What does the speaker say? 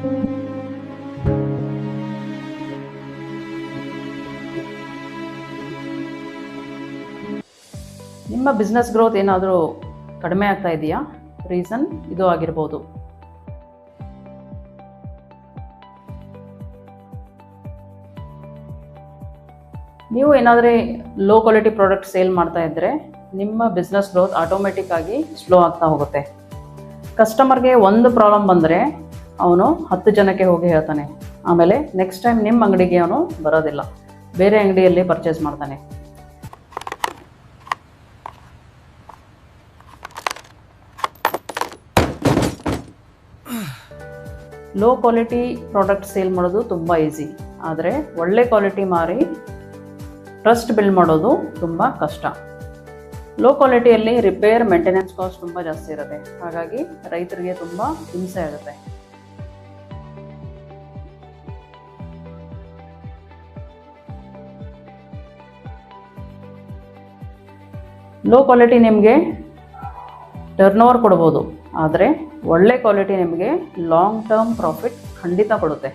ನಿಮ್ಮ business growth ಏನಾದರೂ ಕಡಿಮೆ ಆಗ್ತಾ ಇದೆಯಾ? ರೀಸನ್ ಇದು ಆಗಿರ್ಬೋದು. ನೀವು ಏನಾದರೂ ಲೋ ಕ್ವಾಲಿಟಿ ಪ್ರಾಡಕ್ಟ್ ಸೇಲ್ ಮಾಡ್ತಾ ಇದ್ದರೆ ನಿಮ್ಮ ಬಿಸ್ನೆಸ್ ಗ್ರೋತ್ ಆಟೋಮೆಟಿಕ್ ಆಗಿ ಸ್ಲೋ ಆಗ್ತಾ ಹೋಗುತ್ತೆ. ಕಸ್ಟಮರ್ಗೆ ಒಂದು ಪ್ರಾಬ್ಲಮ್ ಬಂದರೆ ಅವನು 10 ಜನಕ್ಕೆ ಹೋಗಿ ಹೇಳ್ತಾನೆ. ಆಮೇಲೆ ನೆಕ್ಸ್ಟ್ ಟೈಮ್ ನಿಮ್ಮ ಅಂಗಡಿಗೆ ಅವನು ಬರೋದಿಲ್ಲ, ಬೇರೆ ಅಂಗಡಿಯಲ್ಲಿ ಪರ್ಚೇಸ್ ಮಾಡ್ತಾನೆ. ಲೋ ಕ್ವಾಲಿಟಿ ಪ್ರಾಡಕ್ಟ್ ಸೇಲ್ ಮಾಡೋದು ತುಂಬ ಈಸಿ, ಆದರೆ ಒಳ್ಳೆ ಕ್ವಾಲಿಟಿ ಮಾರಿ ಟ್ರಸ್ಟ್ ಬಿಲ್ಡ್ ಮಾಡೋದು ತುಂಬ ಕಷ್ಟ. ಲೋ ಕ್ವಾಲಿಟಿಯಲ್ಲಿ ರಿಪೇರ್ ಮೇಂಟೆನೆನ್ಸ್ ಕಾಸ್ಟ್ ತುಂಬ ಜಾಸ್ತಿ ಇರುತ್ತೆ, ಹಾಗಾಗಿ ರೈತರಿಗೆ ತುಂಬ ಹಿಂಸೆ ಆಗುತ್ತೆ. ಲೋ ಕ್ವಾಲಿಟಿ ನಿಮಗೆ ಟರ್ನ್ ಓವರ್ ಕೊಡ್ಬೋದು, ಆದರೆ ಒಳ್ಳೆ ಕ್ವಾಲಿಟಿ ನಿಮಗೆ ಲಾಂಗ್ ಟರ್ಮ್ ಪ್ರಾಫಿಟ್ ಖಂಡಿತ ಕೊಡುತ್ತೆ.